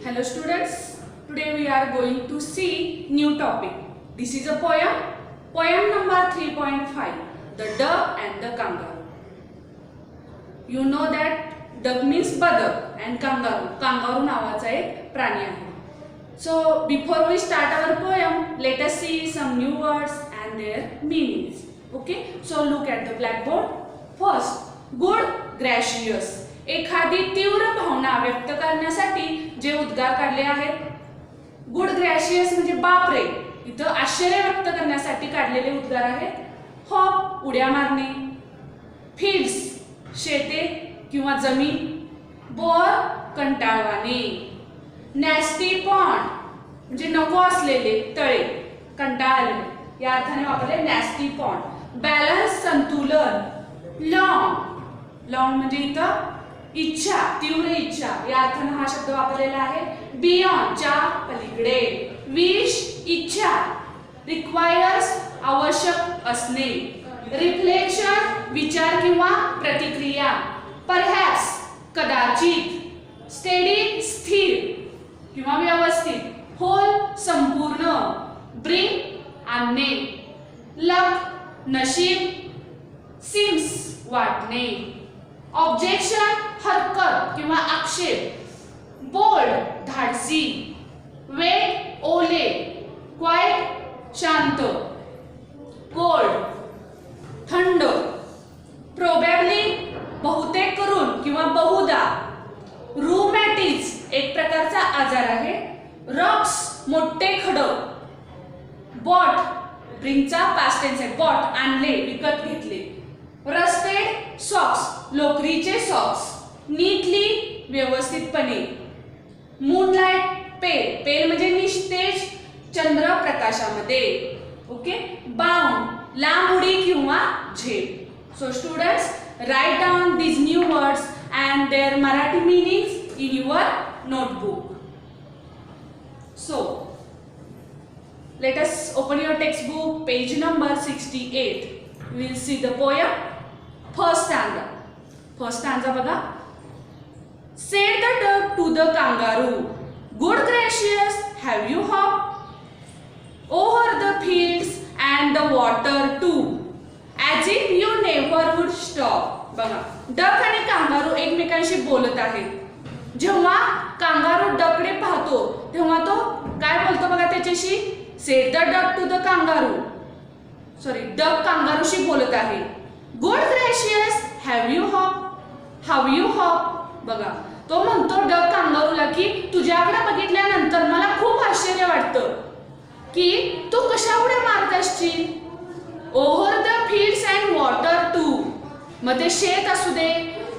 Hello students, today we are going to see new topic. This is a poem number 3.5, The Duck and the Kangaroo. You know that duck means बदक and kangaroo नावाचा एक प्राणी आहे. So before we start our poem, let us see some new words and their meanings. Okay, so look at the blackboard. First, good, gracious. एखादी तीव्र भावना व्यक्त करण्यासाठी जे उद्गार काढले आहेत. गुड ग्रॅशियस म्हणजे बापरे, इथं आश्चर्य व्यक्त करण्यासाठी काढलेले उद्गार आहेत. हॉप उड्या मारणे, फील्ड्स शेते किंवा जमीन, बोर कंटाळवाणे, नॅस्टी पॉन्ड म्हणजे नको असलेले तळे, कंटाळले या अर्थाने वापरले नॅस्टी पॉन्ड. बॅलन्स संतुलन, लॉंग म्हणजे इथं इच्छा, तीव्र इच्छा या अर्थाने हा शब्द वापरलेला आहे. बियॉन्ड च्या पलीकडे, विश इच्छा, रिक्वायर्स आवश्यक असणे, रिफ्लेक्शन विचार किंवा प्रतिक्रिया, परहॅप्स कदाचित, स्टेडी स्थिर किंवा व्यवस्थित, होल संपूर्ण, ब्रिंग आणणे, लक नशीब, सिम्स वाटणे, ऑब्जेक्शन हरकत किंवा आक्षेप, बोल्ड धाडसी, वेट ओले, क्वाइट शांत, कोल्ड थंड, प्रोबॅबली बहुतेक करून किंवा बहुधा, रूमॅटिज एक प्रकारचा आजार आहे, रॉक्स मोठे खडक, बॉट ब्रिंगचा पास्ट टेन्स आहे, बॉट आणले विकत घेतले, रस्टेड सॉक्स लोकरीचे सॉक्स, नीटली व्यवस्थितपणे, मूनलाइट पेल म्हणजे निस्तेज चंद्र प्रकाशामध्ये. ओके, बाउंड लांब उडी किंवा झेप. So students, write down these new words and their Marathi meanings in your notebook. So let us open your textbook, page number 68. We will see the poem. First stanza बघा. Said the duck to the kangaroo, good gracious, have you hopped over the fields and the water too, as if you never would stop. बघा, duck आणि kangaroo एकमेकांशी बोलत आहेत. जेव्हा kangaroo डककडे पाहतो तेव्हा तो काय बोलतो बघा त्याच्याशी. Said the duck to the kangaroo, duck कांगारूशी बोलत आहे. Good gracious, have you hop, बघा तो म्हणतो डक कांगारूला की तुझ्याकडे बघितल्यानंतर मला खूप आश्चर्य वाटतं की तू कशा उड्या मारत असशील. Over the fields and water too, मग ते शेत असू दे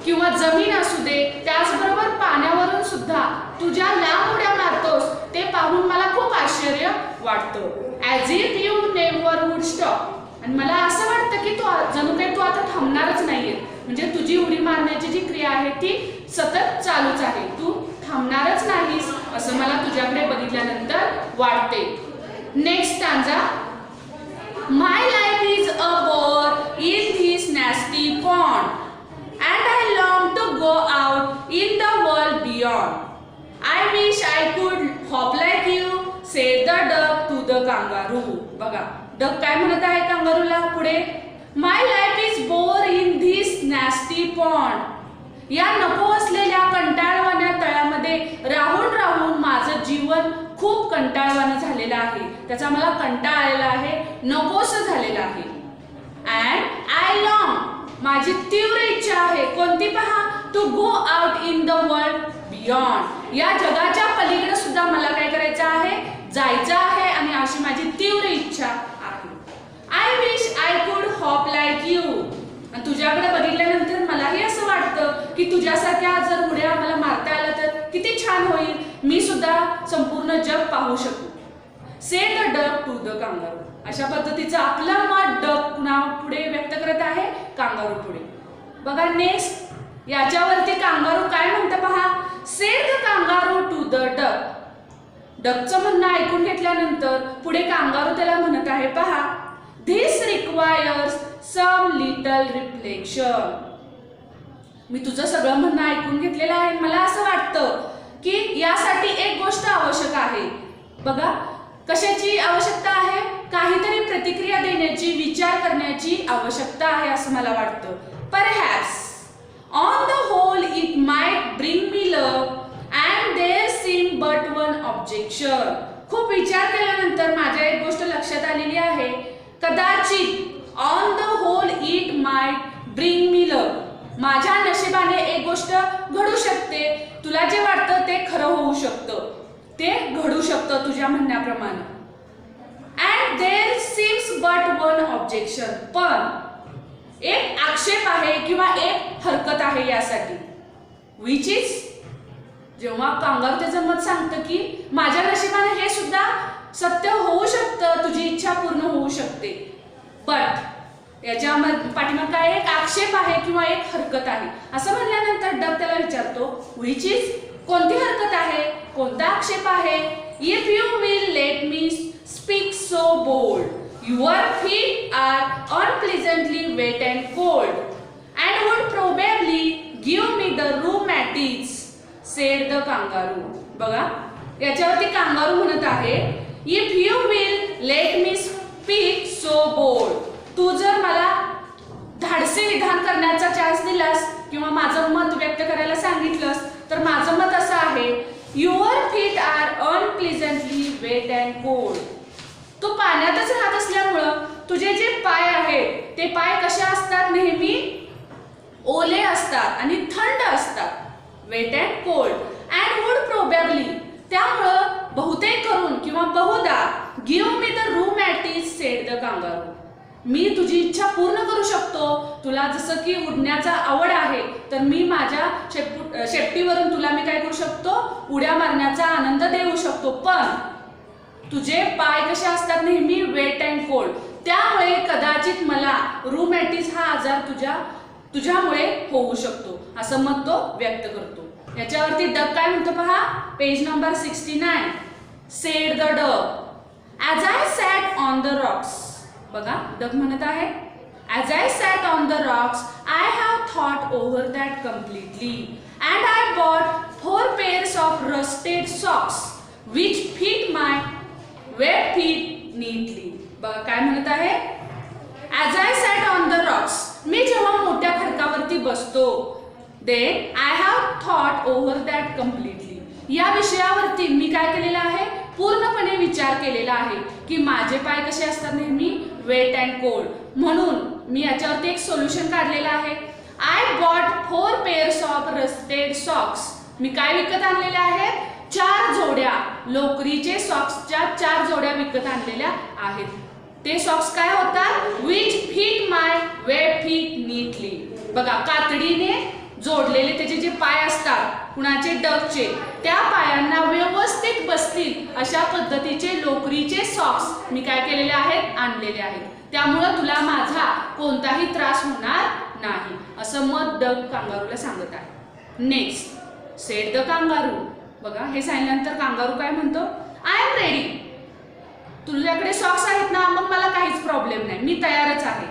किंवा जमीन असू दे, त्याचबरोबर पाण्यावरून सुद्धा तुझ्या लांब उड्या मारतोस ते पाहून मला खूप आश्चर्य वाटतं. As if you never would stop, आणि मला असं वाटतं की तू जणू काही तू आता थांबणारच नाहीये, म्हणजे तुझी उडी मारण्याची जी क्रिया आहे ती सतत चालूच आहे, तू थांबणारच नाहीस असं मला तुझ्याकडे बघितल्यानंतर वाटते. Next stanza. My life is a bore in this nasty pond and I long to go out in the world beyond. I wish I could hop like you, said the duck to the kangaroo. बघा duck काय म्हणत आहे कांगारूला पुढे. My life is bore in this nasty pond, या नको असलेल्या कंटाळवाण्या तळ्यामध्ये राहून राहून माझं जीवन खूप कंटाळवाणं झालेलं आहे, त्याचा मला कंटाळा आलेला आहे, नकोसं झालेलं आहे. अँड आय लॉन्ग, माझी तीव्र इच्छा आहे कोणती पहा. To go out in the world beyond, या जगाच्या पलीकडे सुद्धा मला काय करायचं आहे, जायचं आहे, आणि अशी माझी तीव्र इच्छा आहे. I wish I could hop like you, आणि तुझ्याकडे बघितल्यानंतर मलाही असं वाटतं की तुझ्यासारख्या जर उड्या मला मारता आल्या तर किती छान होईल, मी सुद्धा संपूर्ण जग पाहू शकू. Say the duck to the kangaroo, अशा पद्धतीचं आपलं मत डक पुन्हा पुढे व्यक्त करत आहे कांगारू पुढे. बघा नेक्स्ट, याच्यावरती कांगारू काय म्हणतं पहा. Say the kangaroo to the duck, डकचं म्हणणं ऐकून घेतल्यानंतर पुढे कांगारू त्याला म्हणत आहे पहा. This requires some little reflection, मी तुझं सगळं म्हणणं ऐकून घेतलेलं आहे, मला असं वाटतं की यासाठी एक गोष्ट आवश्यक आहे. बघा कशाची आवश्यकता आहे? काहीतरी प्रतिक्रिया देण्याची, विचार करण्याची आवश्यकता आहे असं मला वाटतं. Perhaps on the whole it might bring me love and there seem but one objection. खूप विचार केल्यानंतर माझ्या एक गोष्ट लक्षात आलेली आहे. कदाचित on the whole it might bring me love, माझ्या नशिबाने एक गोष्ट घडू शकते. तुला जे वाटतं ते खरं होऊ शकतं, ते घडू शकतं तुझ्या म्हणण्याप्रमाणे. And there seems but one objection, पण एक आक्षेप आहे किंवा एक हरकत आहे यासाठी. विच इज, जेव्हा कांगारू त्याचं मत सांगतं की माझ्या नशिबाने हे सुद्धा सत्य होऊ शकतं, तुझी इच्छा पूर्ण होऊ शकते, बट याच्या पाठीमागे काय एक आक्षेप आहे किंवा एक हरकत आहे असं म्हणल्यानंतर डक त्याला विचारतो विच इज, कोणती हरकत आहे, कोणता आक्षेप आहे. If you will let me speak so bold, your feet are unpleasantly wet and cold and would probably give me the rheumatics, said the kangaroo. बघा याच्यावरती कांगारू म्हणत आहे if you will let me speak so bold, तू जर मला धाडसी विधान करण्याचा चान्स दिलास किंवा माझं मत व्यक्त करायला सांगितलंस तर माझं मत असं आहे your feet are unpleasantly wet and cold. तू पाण्यातच राहत असल्यामुळं तुझे जे पाय आहेत ते पाय कसे असतात, नेहमी ओले असतात आणि थंड असतात. Wet and cold and would probably, त्यामुळं बहुतेक करून किंवा बहुधा give me the rheumatics, said the kangaroo, मी तुझी इच्छा पूर्ण करू शकतो. तुला जसं की उडण्याचा आवड आहे तर मी माझ्या शेपटीवरून तुला मी काय करू शकतो, उड्या मारण्याचा आनंद देऊ शकतो. पण तुझे पाय कसे असतात, नेहमी वेट अँड कोल्ड, त्यामुळे कदाचित मला रूमॅटिक्स हा आजार तुझ्यामुळे होऊ शकतो असं मत तो व्यक्त करतो. याच्यावरती डक काय म्हणतो पहा, page number 69. Said the duck as I sat on the rocks. बघा डक म्हणत आहे as I sat on the rocks I have thought over that completely and I bought 4 pairs of rusted socks which fit my wet feet neatly. बघा काय म्हणत आहे, as I sat on the rocks, मी जेव्हा मोठ्या खडकावरती बसतो, then I have thought over that completely, या विषयावरती मी काय केलेलं आहे, पूर्णपणे विचार केलेला आहे की माझे पाय कसे असतात, नेहमी वेट अँड कोल्ड. म्हणून मी याच्यावरती एक सोल्युशन काढलेलं आहे. I bought 4 pairs of rusted socks, मी काय विकत आणलेले आहेत, 4 जोड्या लोकरीचे सॉक्सच्या 4 जोड्या विकत आणलेल्या आहेत. ते सॉक्स काय होतात, which fit my wet feet neatly. बघा कातडीने जोडलेले त्याचे जे पाय असतात कुणाचे, डकचे, त्या पायांना व्यवस्थित बसतील अशा पद्धतीचे लोकरीचे सॉक्स मी काय केलेले आहेत, आणलेले आहेत. त्यामुळं तुला माझा कोणताही त्रास होणार नाही असं मत डक कांगारूला सांगत आहे. Next sed the kangaroo. बघा हे सांगितल्यानंतर कांगारू काय म्हणतो, आय एम रेडी, तुझ्याकडे सॉक्स आहेत ना, मग मला काहीच प्रॉब्लेम नाही, मी तयारच आहे.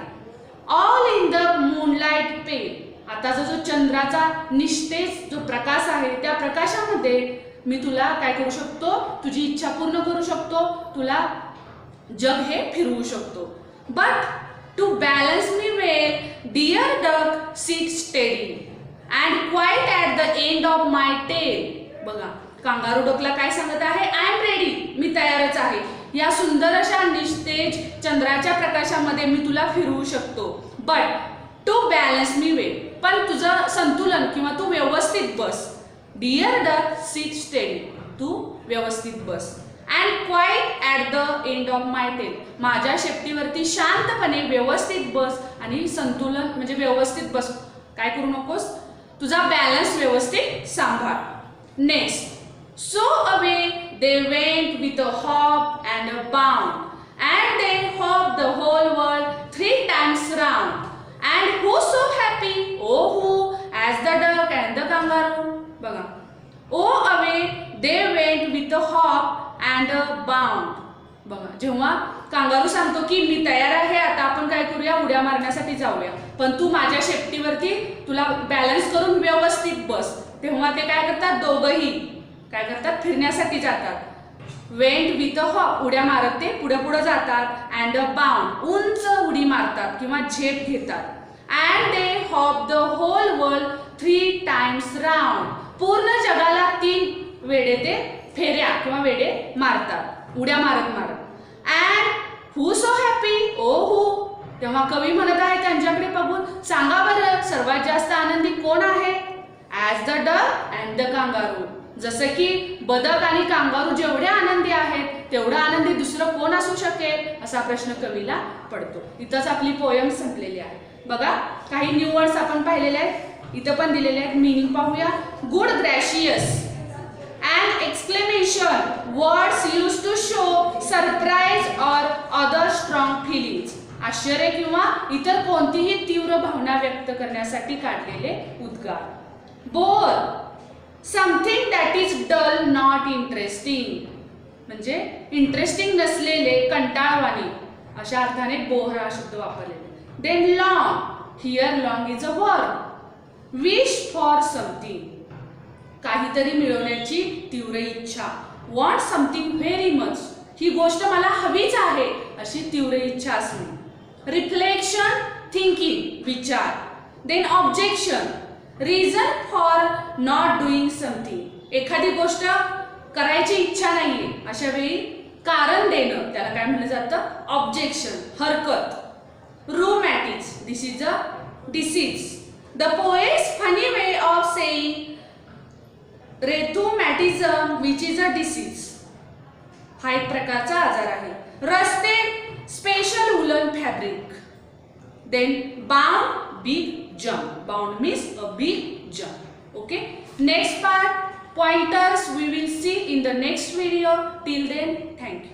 ऑल इन द मूनलाइट पेल, आता जो चंद्राचा निस्तेज जो प्रकाश आहे त्या प्रकाशामध्ये मी तुला काय करू शकतो, तुझी इच्छा पूर्ण करू शकतो, तुला जग हे फिरवू शकतो. But to balance me well dear duck sit steady and quiet at the end of my tail. बघा कांगारू डकला काय सांगत आहे, आय एम रेडी, मी तयारच आहे, या सुंदर अशा निस्तेज चंद्राच्या प्रकाशामध्ये मी तुला फिरवू शकतो. But to balance me well, पण तुझं संतुलन किंवा तू व्यवस्थित बस. डिअर डक सिट स्टेडी, तू व्यवस्थित बस. And quiet at the end of my tail, माझ्या शेपटीवरती शांतपणे व्यवस्थित बस आणि संतुलन म्हणजे व्यवस्थित बस, काय करू नकोस, तुझा बॅलन्स व्यवस्थित सांभाळ. Next so away they went with a hop and a bound and they hop the whole world 3 times round. And who so happy? Oh who, as the duck and the kangaroo. बघा, oh away they went with a hop and a bound. बघा जेव्हा kangaroo सांगतो की मी तयार आहे, आता आपण काय करूया, उड्या मारण्यासाठी जाऊया, पण तू माझ्या शेपटीवरती तुला बॅलन्स करून व्यवस्थित बस, तेव्हा ते काय करतात, दोघंही काय करतात, फिरण्यासाठी जातात. वेंट विथ अ हॉप, उड्या मारत ते पुढे पुढे जातात. अँड अ बाउंड, उंच उडी मारतात किंवा झेप घेतात. And they hop the whole world 3 times round, पूर्ण जगाला 3 वेडे ते फेऱ्या किंवा वेडे मारतात, उड्या मारत मारत. अँड हू सो हॅपी, ओ हू, तेव्हा कवी म्हणत आहे त्यांच्याकडे बघून, सांगा बरं सर्वात जास्त आनंदी कोण आहे. As the duck and the kangaroo, जसं की बदक आणि कांगारू जेवढे आनंदी आहेत तेवढं आनंदी दुसरं कोण असू शकेल, असा प्रश्न कवीला पडतो. इथंच आपली पोयम संपलेली आहे. बघा काही न्यू वर्ड्स आपण पाहिलेले आहेत, इथं पण दिलेले आहेत. मीनिंग पाहूया. Good gracious, an exclamation, words used to show surprise or other strong feelings, आश्चर्य किंवा इतर कोणतीही तीव्र भावना व्यक्त करण्यासाठी काढलेले उद्गार. Bore, something that is dull not interesting, म्हणजे इंटरेस्टिंग नसलेले, कंटाळवाणी, अशा अर्थाने बोर हा शब्द वापरलेला. Then long, here long is a word. Wish for something, काहीतरी मिळवण्याची तीव्र इच्छा. वॉन्ट समथिंग व्हेरी मच, ही गोष्ट मला हवीच आहे अशी तीव्र इच्छा असणे. रिफ्लेक्शन, थिंकिंग, विचार. Then objection, reason for not doing something, एखादी गोष्ट करायची इच्छा नाहीये अशा वेळी कारण देणं, त्याला काय म्हणलं जातं, ऑब्जेक्शन, हरकत. Rheumatics, this is a disease. The poet's funny way of saying rheumatism which is a disease, हा एक प्रकारचा आजार आहे. Worsted, special woollen fabric. Then bound, big jump, bound means a big jump. Okay, next part pointers we will see in the next video. Till then, thank you.